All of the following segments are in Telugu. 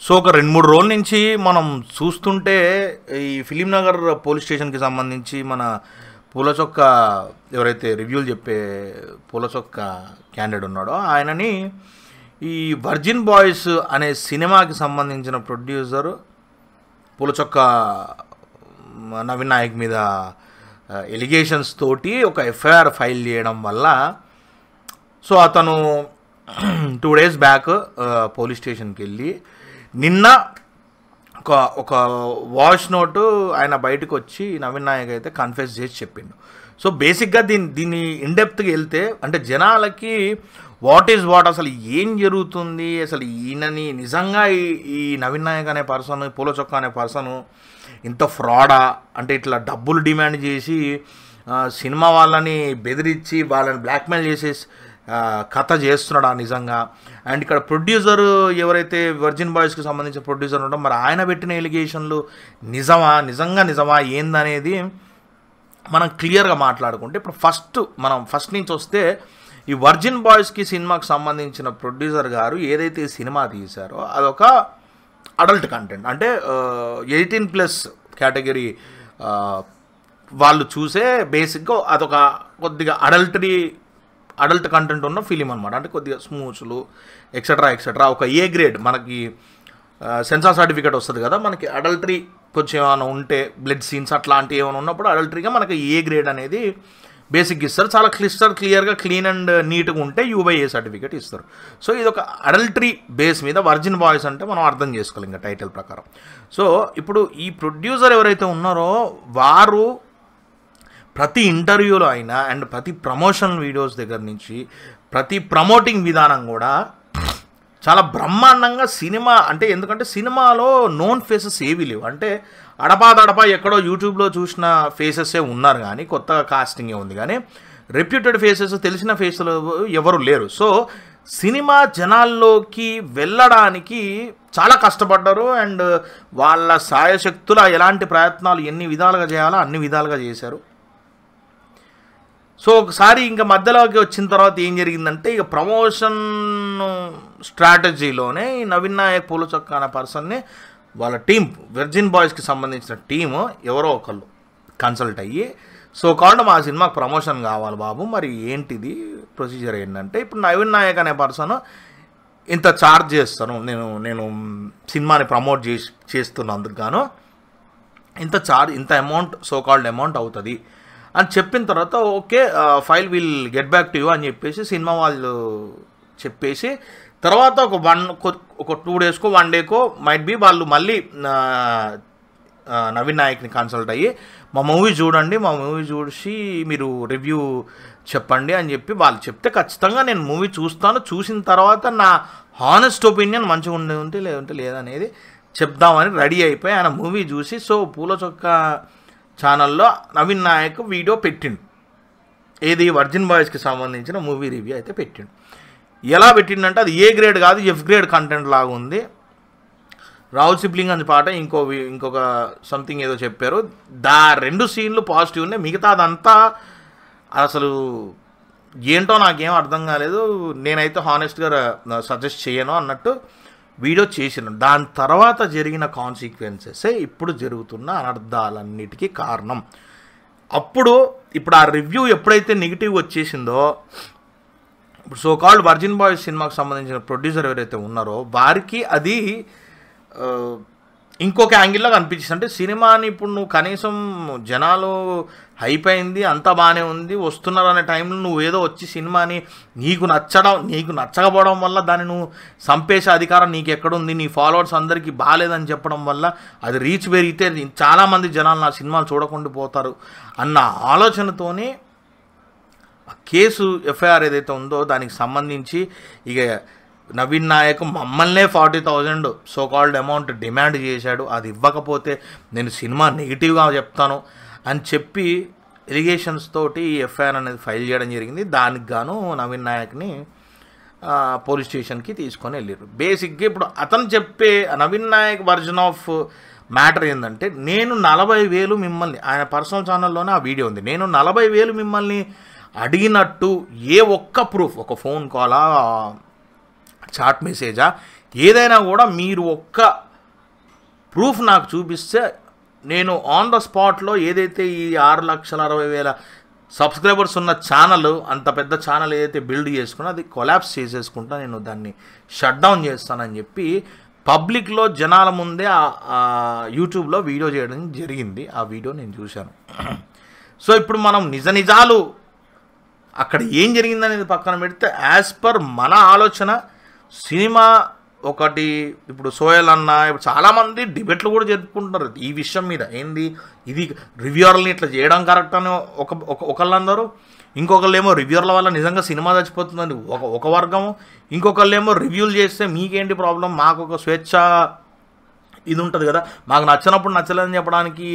సో ఒక 2-3 రోజుల నుంచి మనం చూస్తుంటే ఈ ఫిలిం నగర్ పోలీస్ స్టేషన్కి సంబంధించి మన పూలచొక్క ఎవరైతే రివ్యూలు చెప్పే పూలచొక్క క్యాండిడేట్ ఉన్నాడో ఆయనని ఈ వర్జిన్ బాయ్స్ అనే సినిమాకి సంబంధించిన ప్రొడ్యూసర్ పూలచొక్క నవీన్ నాయక్ మీద ఎలిగేషన్స్ తోటి ఒక ఎఫ్ఐఆర్ ఫైల్ చేయడం వల్ల సో అతను 2 days బ్యాక్ పోలీస్ స్టేషన్కి వెళ్ళి నిన్న ఒక వాయిస్ నోటు ఆయన బయటకు వచ్చి నవీన్ నాయక్ అయితే కన్ఫెస్ చేసి చెప్పిండు. సో బేసిక్గా దీన్ని ఇన్డెప్త్గా వెళ్తే అంటే జనాలకి వాట్ ఈజ్ వాట్, అసలు ఏం జరుగుతుంది, అసలు ఈయనని నిజంగా ఈ నవీన్ నాయక్ అనే పర్సన్, పూలచొక్క అనే పర్సను ఇంత ఫ్రాడా, అంటే ఇట్లా డబ్బులు డిమాండ్ చేసి సినిమా వాళ్ళని బెదిరించి వాళ్ళని బ్లాక్మెయిల్ చేసేసి కథ చేస్తున్నాడా నిజంగా. అండ్ ఇక్కడ ప్రొడ్యూసర్ ఎవరైతే వర్జిన్ బాయ్స్కి సంబంధించిన ప్రొడ్యూసర్ ఉండడం మరి ఆయన పెట్టిన ఎలిగేషన్లు నిజంగా ఏందనేది మనం క్లియర్గా మాట్లాడుకుంటే ఇప్పుడు ఫస్ట్ నుంచి వస్తే ఈ వర్జిన్ బాయ్స్కి సినిమాకి సంబంధించిన ప్రొడ్యూసర్ గారు ఏదైతే సినిమా తీశారో అదొక అడల్ట్ కంటెంట్, అంటే 18+ కేటగిరీ వాళ్ళు చూసే బేసిక్గా అదొక కొద్దిగా అడల్ట్ కంటెంట్ ఉన్న ఫిలిం అనమాట. అంటే కొద్దిగా స్మూచ్లు ఎక్సెట్రా ఒక ఏ గ్రేడ్ మనకి సెన్సార్ సర్టిఫికేట్ వస్తుంది కదా, మనకి అడల్టరీ కొంచెం ఏమైనా ఉంటే బ్లడ్ సీన్స్ అట్లాంటివి ఏమైనా ఉన్నప్పుడు అడల్టరీగా మనకి ఏ గ్రేడ్ అనేది బేసిక్ ఇస్తారు. చాలా క్లియర్గా క్లీన్ అండ్ నీట్గా ఉంటే UBA సర్టిఫికేట్ ఇస్తారు. సో ఇది ఒక అడల్టరీ బేస్ మీద వర్జిన్ బాయ్స్ అంటే మనం అర్థం చేసుకోవాలి ఇంకా టైటిల్ ప్రకారం. సో ఇప్పుడు ఈ ప్రొడ్యూసర్ ఎవరైతే ఉన్నారో వారు ప్రతి ఇంటర్వ్యూలో అయినా అండ్ ప్రతి ప్రమోషనల్ వీడియోస్ దగ్గర నుంచి ప్రతి ప్రమోటింగ్ విధానం కూడా చాలా బ్రహ్మాండంగా సినిమా అంటే, ఎందుకంటే సినిమాలో నోన్ ఫేసెస్ ఏవి లేవు, అంటే అడపా ఎక్కడో యూట్యూబ్లో చూసిన ఫేసెసే ఉన్నారు కానీ కొత్తగా కాస్టింగే ఉంది కానీ రెప్యూటెడ్ ఫేసెస్ తెలిసిన ఫేసులు ఎవరు లేరు. సో సినిమా జనాల్లోకి వెళ్ళడానికి చాలా కష్టపడ్డారు అండ్ వాళ్ళ సాయశక్తుల ఎలాంటి ప్రయత్నాలు ఎన్ని విధాలుగా చేయాలో అన్ని విధాలుగా చేశారు. సో ఒకసారి ఇంకా మధ్యలోకి వచ్చిన తర్వాత ఏం జరిగిందంటే ఇక ప్రమోషన్ స్ట్రాటజీలోనే ఈ నవీన్ నాయక్ పూలచొక్క అనే పర్సన్ని వాళ్ళ టీం వర్జిన్ బాయ్స్కి సంబంధించిన టీము ఎవరో ఒకళ్ళు కన్సల్ట్ అయ్యి సో కాబట్టి మా సినిమాకి ప్రమోషన్ కావాలి బాబు, మరి ఏంటిది ప్రొసీజర్ ఏంటంటే ఇప్పుడు నవీన్ నాయక్ అనే పర్సన్ ఇంత ఛార్జ్ చేస్తాను, నేను సినిమాని ప్రమోట్ చేస్తున్నందుకు గాను ఇంత అమౌంట్ కాల్డ్ అమౌంట్ అవుతుంది అని చెప్పిన తర్వాత okay file will get back to you అని చెప్పేసి సినిమా వాళ్ళు చెప్పేసి తర్వాత ఒక 2 daysకో 1 dayకో మైట్ బి వాళ్ళు మళ్ళీ నవీన్ నాయక్ని కన్సల్ట్ అయ్యి మా మూవీ చూడండి, మా మూవీ చూసి మీరు రివ్యూ చెప్పండి అని చెప్పి వాళ్ళు చెప్తే ఖచ్చితంగా నేను మూవీ చూస్తాను, చూసిన తర్వాత నా హానెస్ట్ ఒపీనియన్ మంచిగా ఉంటే లేదంటే లేదనేది చెప్దామని రెడీ అయిపోయి ఆయన మూవీ చూసి సో పూలచొక్క ఛానల్లో నవీన్ నాయక్ వీడియో పెట్టిండు, ఏది వర్జిన్ బాయ్స్కి సంబంధించిన మూవీ రివ్యూ అయితే పెట్టిండు. ఎలా పెట్టిండంటే అది ఏ గ్రేడ్ కాదు F గ్రేడ్ కంటెంట్ లాగా ఉంది. రాహుల్ సిబ్లింగ్ అని పాట ఇంకొక సంథింగ్ ఏదో చెప్పారు, 2 సీన్లు పాజిటివ్ ఉన్నాయి, మిగతాదంతా అసలు ఏంటో నాకేం అర్థం కాలేదు, నేనైతే హానెస్ట్గా సజెస్ట్ చేయను అన్నట్టు వీడియో చేసిన. దాని తర్వాత జరిగిన కాన్సిక్వెన్సెసే ఇప్పుడు జరుగుతున్న అనర్థాలన్నిటికీ కారణం. ఇప్పుడు ఆ రివ్యూ ఎప్పుడైతే నెగిటివ్ వచ్చేసిందో ఇప్పుడు సో కాల్డ్ వర్జిన్ బాయ్స్ సినిమాకి సంబంధించిన ప్రొడ్యూసర్ ఎవరైతే ఉన్నారో వారికి అది ఇంకొక యాంగిల్లో కనిపించింది. అంటే సినిమాని ఇప్పుడు నువ్వు కనీసం జనాలు హైప్ అయింది, అంతా బాగానే ఉంది, వస్తున్నారు అనే టైంలో నువ్వు ఏదో వచ్చి సినిమాని నీకు నచ్చకపోవడం వల్ల దాన్ని నువ్వు చంపేసే అధికారం నీకు ఎక్కడుంది, నీ ఫాలోవర్స్ అందరికీ బాగాలేదని చెప్పడం వల్ల అది రీచ్ పెరిగితే చాలామంది జనాలు నా సినిమాలు చూడకుండా పోతారు అన్న ఆలోచనతోనే కేసు ఎఫ్ఐఆర్ ఏదైతే ఉందో దానికి సంబంధించి ఇక నవీన్ నాయక్ మమ్మల్నే 40,000 సో కాల్డ్ అమౌంట్ డిమాండ్ చేశాడు, అది ఇవ్వకపోతే నేను సినిమా నెగిటివ్గా చెప్తాను అని చెప్పి ఎలిగేషన్స్ తోటి ఎఫ్ఐఆర్ అనేది ఫైల్ చేయడం జరిగింది. దానికి గాను నవీన్ నాయక్ని పోలీస్ స్టేషన్కి తీసుకొని వెళ్ళారు. బేసిక్గా ఇప్పుడు అతను చెప్పే Naveen Nayak version of matter ఏంటంటే నేను 40,000 మిమ్మల్ని, ఆయన పర్సనల్ ఛానల్లోనే ఆ వీడియో ఉంది, నేను 40,000 మిమ్మల్ని అడిగినట్టు ఏ ఒక్క ప్రూఫ్, ఒక ఫోన్ కాలా చాట్ మెసేజా ఏదైనా కూడా మీరు ఒక్క ప్రూఫ్ నాకు చూపిస్తే నేను ఆన్ ద స్పాట్లో ఏదైతే ఈ 6,60,000 సబ్స్క్రైబర్స్ ఉన్న ఛానల్, అంత పెద్ద ఛానల్ ఏదైతే బిల్డ్ చేసుకున్నా అది కొలాప్స్ చేసేసుకుంటా, నేను దాన్ని షట్ డౌన్ చేస్తానని చెప్పి పబ్లిక్లో జనాల ముందే యూట్యూబ్లో వీడియో చేయడం జరిగింది. ఆ వీడియో నేను చూశాను. సో ఇప్పుడు మనం నిజాలు అక్కడ ఏం జరిగిందనేది పక్కన పెడితే యాజ్ పర్ మన ఆలోచన సినిమా ఒకటి, ఇప్పుడు సోయల్ అన్న, ఇప్పుడు చాలామంది డిబేట్లు కూడా జరుపుకుంటున్నారు ఈ విషయం మీద. ఏంది ఇది రివ్యూవర్లని ఇట్లా చేయడం కరెక్ట్ అని ఒకళ్ళు అందరూ, ఇంకొకళ్ళేమో రివ్యూవర్ల వల్ల నిజంగా సినిమా చచ్చిపోతుందని ఒక వర్గము, ఇంకొకళ్ళేమో రివ్యూలు చేస్తే మీకేంటి ప్రాబ్లం, మాకు ఒక స్వేచ్ఛ ఇది ఉంటుంది కదా, మాకు నచ్చినప్పుడు నచ్చలేదని చెప్పడానికి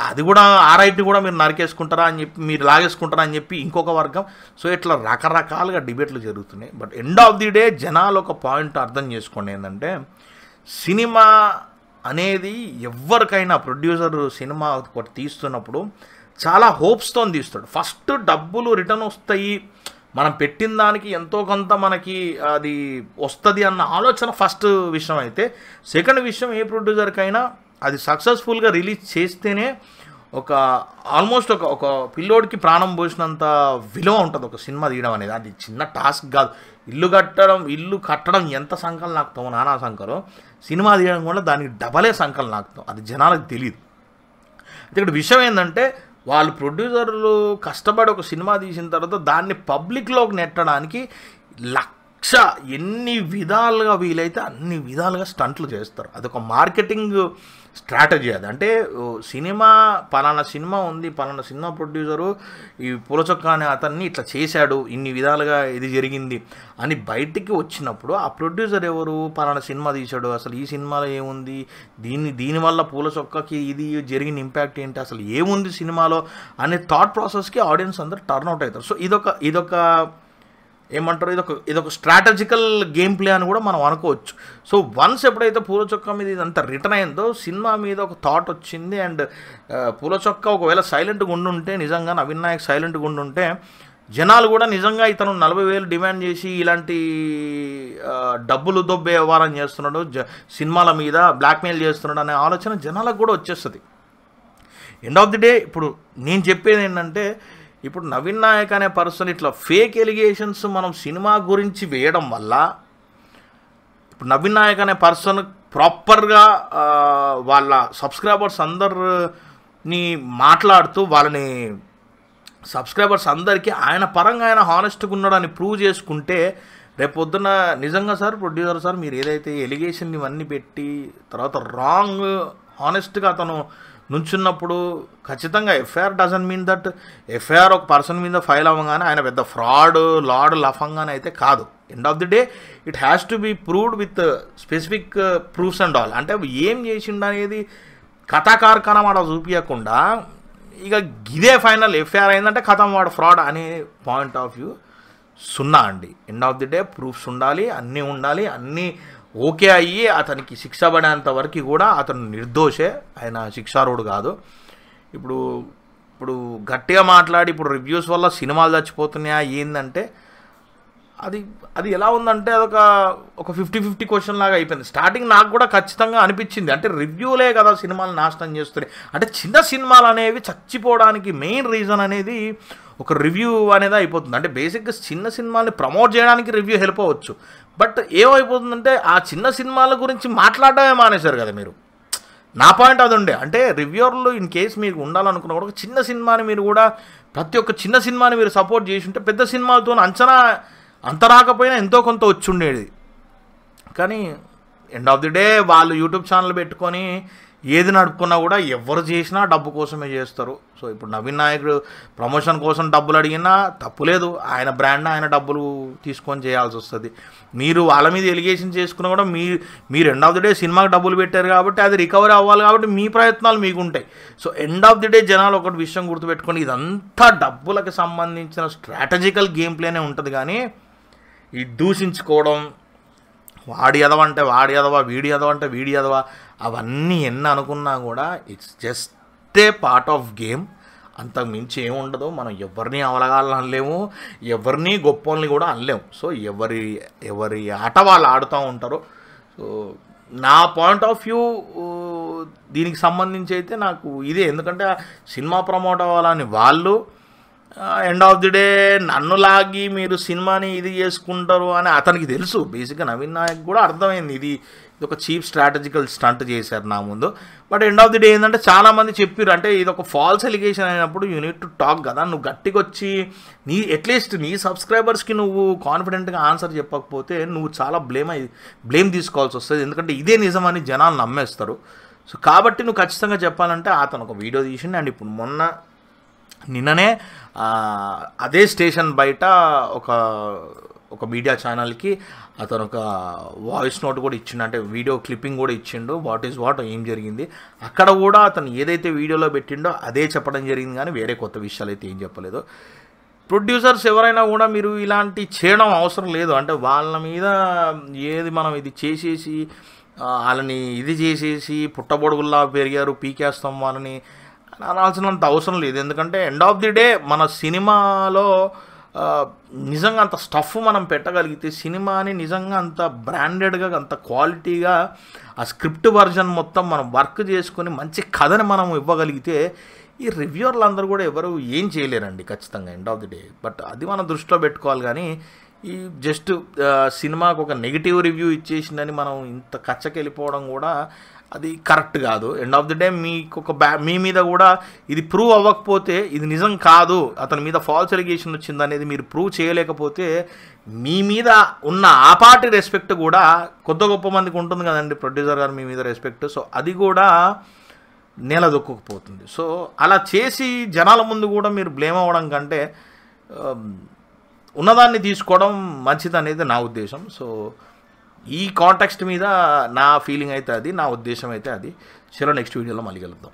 అది కూడా ఆర్ఐటి కూడా మీరు నరికేసుకుంటారా అని చెప్పి, మీరు లాగేసుకుంటారా అని చెప్పి ఇంకొక వర్గం. సో ఇట్లా రకరకాలుగా డిబేట్లు జరుగుతున్నాయి. But end of the day జనాలు ఒక పాయింట్ అర్థం చేసుకోండి, ఏంటంటే సినిమా అనేది ఎవరికైనా ప్రొడ్యూసర్ సినిమా ఒకటి తీస్తున్నప్పుడు చాలా హోప్స్తో తీస్తాడు. ఫస్ట్ డబ్బులు రిటర్న్ వస్తాయి, మనం పెట్టిన దానికి ఎంతో కొంత మనకి అది వస్తుంది అన్న ఆలోచన ఫస్ట్ విషయం అయితే, సెకండ్ విషయం ఏ ప్రొడ్యూసర్కైనా అది సక్సెస్ఫుల్గా రిలీజ్ చేస్తేనే ఒక ఆల్మోస్ట్ ఒక పిల్లోడికి ప్రాణం పోసినంత విలువ ఉంటుంది ఒక సినిమా తీయడం అనేది. అది చిన్న టాస్క్ కాదు. ఇల్లు కట్టడం ఎంత సంకలం నాకుతామో నానా సంకలం, సినిమా తీయడం కూడా దానికి డబలే సంకలం నాకుతాం. అది జనాలకు తెలియదు. ఇక్కడ విషయం ఏంటంటే వాళ్ళు ప్రొడ్యూసర్లు కష్టపడి ఒక సినిమా తీసిన తర్వాత దాన్ని పబ్లిక్లోకి నెట్టడానికి ఎన్ని విధాలుగా వీలైతే అన్ని విధాలుగా స్టంట్లు చేస్తారు. అదొక మార్కెటింగ్ స్ట్రాటజీ. అది అంటే సినిమా పలానా సినిమా ఉంది, పలానా సినిమా ప్రొడ్యూసరు ఈ పూలచొక్క అనే అతన్ని ఇట్లా చేశాడు, ఇన్ని విధాలుగా ఇది జరిగింది అని బయటికి వచ్చినప్పుడు ఆ ప్రొడ్యూసర్ ఎవరు, పలానా సినిమా తీశాడు, అసలు ఈ సినిమాలో ఏముంది, దీనివల్ల పూలచొక్కకి ఇది జరిగిన ఇంపాక్ట్ ఏంటి, అసలు ఏముంది సినిమాలో అనే థాట్ ప్రాసెస్కి ఆడియన్స్ అందరూ టర్న్ అవుట్ అవుతారు. సో ఇదొక ఏమంటారు, ఇదొక స్ట్రాటజికల్ గేమ్ ప్లే అని కూడా మనం అనుకోవచ్చు. సో వన్స్ ఎప్పుడైతే పూలచొక్క మీద ఇదంతా రిటర్న్ అయిందో సినిమా మీద ఒక థాట్ వచ్చింది. అండ్ పూలచొక్క ఒకవేళ సైలెంట్గా ఉండుంటే, నిజంగా నవీన్ నాయక్ సైలెంట్గా ఉండుంటే జనాలు కూడా నిజంగా ఇతను 40,000 డిమాండ్ చేసి ఇలాంటి డబ్బులు దొబ్బే వ్యవహారం చేస్తున్నాడు, సినిమాల మీద బ్లాక్మెయిల్ చేస్తున్నాడు అనే ఆలోచన జనాలకు కూడా వచ్చేస్తుంది. ఎండ్ ఆఫ్ ది డే ఇప్పుడు నేను చెప్పేది ఏంటంటే, ఇప్పుడు నవీన్ నాయక్ అనే పర్సన్ ఇట్లా ఫేక్ ఎలిగేషన్స్ మనం సినిమా గురించి వేయడం వల్ల, ఇప్పుడు నవీన్ నాయక్ అనే పర్సన్ ప్రాపర్గా వాళ్ళ సబ్స్క్రైబర్స్ అందరిని మాట్లాడుతూ వాళ్ళని సబ్స్క్రైబర్స్ అందరికీ ఆయన పరంగా ఆయన హానెస్ట్గా ఉన్నాడని ప్రూవ్ చేసుకుంటే, రేపొద్దున నిజంగా సార్ ప్రొడ్యూసర్ సార్ మీరు ఏదైతే ఎలిగేషన్ ఇవన్నీ పెట్టి తర్వాత రాంగ్ హానెస్ట్గా అతను నుంచున్నప్పుడు ఖచ్చితంగా FIR doesn't mean that FIR ఒక పర్సన్ మీద ఫైల్ అవ్వగానే ఆయన పెద్ద ఫ్రాడ్ లఫంగానే అయితే కాదు. End of the day it has to be proved with specific proofs and all. అంటే ఏం చేసిండు అనేది కథాకారకణం అలా చూపించకుండా ఇక ఇదే ఫైనల్ ఎఫ్ఐఆర్ అయిందంటే కథం వాడు ఫ్రాడ్ అనే పాయింట్ ఆఫ్ వ్యూ సున్నా అండి. End of the day proofs ఉండాలి, అన్నీ ఉండాలి, అన్నీ ఓకే అయ్యి అతనికి శిక్ష పడేంత వరకు కూడా అతను నిర్దోషే, ఆయన శిక్షార్హుడు కాదు. ఇప్పుడు గట్టిగా మాట్లాడి ఇప్పుడు రివ్యూస్ వల్ల సినిమాలు చచ్చిపోతున్నాయా ఏంటంటే అది ఎలా ఉందంటే అదొక 50-50 క్వశ్చన్ లాగా అయిపోయింది. స్టార్టింగ్ నాకు కూడా ఖచ్చితంగా అనిపించింది, అంటే రివ్యూలే కదా సినిమాలు నాశనం చేస్తున్నాయి, అంటే చిన్న సినిమాలు అనేవి చచ్చిపోవడానికి మెయిన్ రీజన్ అనేది ఒక రివ్యూ అనేది అయిపోతుంది. అంటే బేసిక్గా చిన్న సినిమాని ప్రమోట్ చేయడానికి రివ్యూ హెల్ప్ అవ్వచ్చు, బట్ ఏమైపోతుందంటే ఆ చిన్న సినిమాల గురించి మాట్లాడడమే మానేశారు కదా మీరు. నా పాయింట్ అది ఉండే, అంటే రివ్యూవర్లు ఇన్ కేసు మీకు ఉండాలనుకున్నా కూడా ఒక చిన్న సినిమాని మీరు కూడా ప్రతి ఒక్క చిన్న సినిమాని మీరు సపోర్ట్ చేసి ఉంటే పెద్ద సినిమాలతో అంచనా అంత రాకపోయినా ఎంతో కొంత వచ్చి ఉండేది. కానీ ఎండ్ ఆఫ్ ది డే వాళ్ళు యూట్యూబ్ ఛానల్ పెట్టుకొని ఏది నడుపుకున్నా కూడా ఎవరు చేసినా డబ్బు కోసమే చేస్తారు. సో ఇప్పుడు నవీన్ నాయక్ ప్రమోషన్ కోసం డబ్బులు అడిగినా తప్పులేదు, ఆయన బ్రాండ్ ఆయన డబ్బులు తీసుకొని చేయాల్సి వస్తుంది. మీరు వాళ్ళ మీద ఎలిగేషన్ చేసుకున్నా కూడా మీరు ఎండ్ ఆఫ్ ది డే సినిమాకి డబ్బులు పెట్టారు కాబట్టి అది రికవరీ అవ్వాలి కాబట్టి మీ ప్రయత్నాలు మీకు ఉంటాయి. So end of the day జనాలు ఒకటి విషయం గుర్తుపెట్టుకొని, ఇదంతా డబ్బులకు సంబంధించిన స్ట్రాటజికల్ గేమ్ ప్లేనే ఉంటుంది. కానీ ఈ దూషించుకోవడం, వాడి ఎదవంటే వాడి ఎదవా, వీడి ఎదవంటే వీడి ఎదవా, అవన్నీ ఎన్ని అనుకున్నా కూడా it's just a part of game. అంతకు మించి ఏముండదు. మనం ఎవరిని అవలగాలని అనలేము, ఎవరిని గొప్పల్ని కూడా అనలేము. సో ఎవరి ఆట వాళ్ళు ఆడుతూ ఉంటారు. సో నా పాయింట్ ఆఫ్ వ్యూ దీనికి సంబంధించి అయితే నాకు ఇదే. ఎందుకంటే సినిమా ప్రమోట్ అవ్వాలని వాళ్ళు, ఎండ్ ఆఫ్ ది డే నన్ను లాగి మీరు సినిమాని ఇది చేసుకుంటారు అని అతనికి తెలుసు. బేసిక్గా నవీన్ నాయక్ కూడా అర్థమైంది ఇది ఒక చీప్ స్ట్రాటజికల్ స్టంట్ చేశారు నా ముందు. But end of the day ఏంటంటే చాలామంది చెప్పారు, అంటే ఇది ఒక ఫాల్స్ ఎలిగేషన్ అయినప్పుడు యూ నీడ్ టు టాక్ కదా. నువ్వు గట్టిగా వచ్చి అట్లీస్ట్ నీ సబ్స్క్రైబర్స్కి నువ్వు కాన్ఫిడెంట్గా ఆన్సర్ చెప్పకపోతే నువ్వు చాలా బ్లేమ్ తీసుకోవాల్సి వస్తుంది. ఎందుకంటే ఇదే నిజమని జనాలు నమ్మేస్తారు. సో కాబట్టి నువ్వు ఖచ్చితంగా చెప్పాలంటే అతను ఒక వీడియో తీసిండు. అండ్ ఇప్పుడు నిన్ననే అదే స్టేషన్ బయట ఒక మీడియా ఛానల్కి అతను ఒక వాయిస్ నోట్ కూడా ఇచ్చిండు, అంటే వీడియో క్లిప్పింగ్ కూడా ఇచ్చిండు. వాట్ ఏం జరిగింది అక్కడ కూడా అతను ఏదైతే వీడియోలో పెట్టిండో అదే చెప్పడం జరిగింది, కానీ వేరే కొత్త విషయాలు అయితే ఏం చెప్పలేదు. ప్రొడ్యూసర్స్ ఎవరైనా కూడా మీరు ఇలాంటి చేయడం అవసరం లేదు. అంటే వాళ్ళ మీద ఏది మనం ఇది చేసేసి వాళ్ళని ఇది చేసేసి పుట్టబొడుగుల్లా పెరిగారు పీకేస్తాం వాళ్ళని అనాల్సినంత అవసరం లేదు. ఎందుకంటే ఎండ్ ఆఫ్ ది డే మన సినిమాలో నిజంగా అంత స్టఫ్ మనం పెట్టగలిగితే, సినిమాని నిజంగా అంత బ్రాండెడ్గా అంత క్వాలిటీగా ఆ స్క్రిప్ట్ వర్జన్ మొత్తం మనం వర్క్ చేసుకొని మంచి కథని మనం ఇవ్వగలిగితే ఈ రివ్యూవర్లు అందరూ కూడా ఎవరు ఏం చేయలేరండి ఖచ్చితంగా end of the day. But అది మనం దృష్టిలో పెట్టుకోవాలి. కానీ ఈ జస్ట్ సినిమాకు ఒక నెగిటివ్ రివ్యూ ఇచ్చేసిందని మనం ఇంత కచ్చకెళ్ళిపోవడం కూడా అది కరెక్ట్ కాదు. ఎండ్ ఆఫ్ ది డే మీకు మీ మీద కూడా ఇది ప్రూవ్ అవ్వకపోతే, ఇది నిజం కాదు అతని మీద ఫాల్స్ ఎలిగేషన్ వచ్చింది అనేది మీరు ప్రూవ్ చేయలేకపోతే, మీ మీద ఉన్న ఆ పార్టీ రెస్పెక్ట్ కూడా కొద్ది గొప్ప మందికి ఉంటుంది కదండి, ప్రొడ్యూసర్ గారు మీ మీద రెస్పెక్ట్. సో అది కూడా నిలదొక్కుపోతుంది. సో అలా చేసి జనాల ముందు కూడా మీరు బ్లేమ్ అవ్వడం కంటే ఉన్నదాన్ని తీసుకోవడం మంచిది అనేది నా ఉద్దేశం. సో ఈ కాంటెక్స్ట్ మీద నా ఫీలింగ్ అయితే అది, నా ఉద్దేశం అయితే అది. చలో నెక్స్ట్ వీడియోలో మళ్ళీ కలుద్దాం.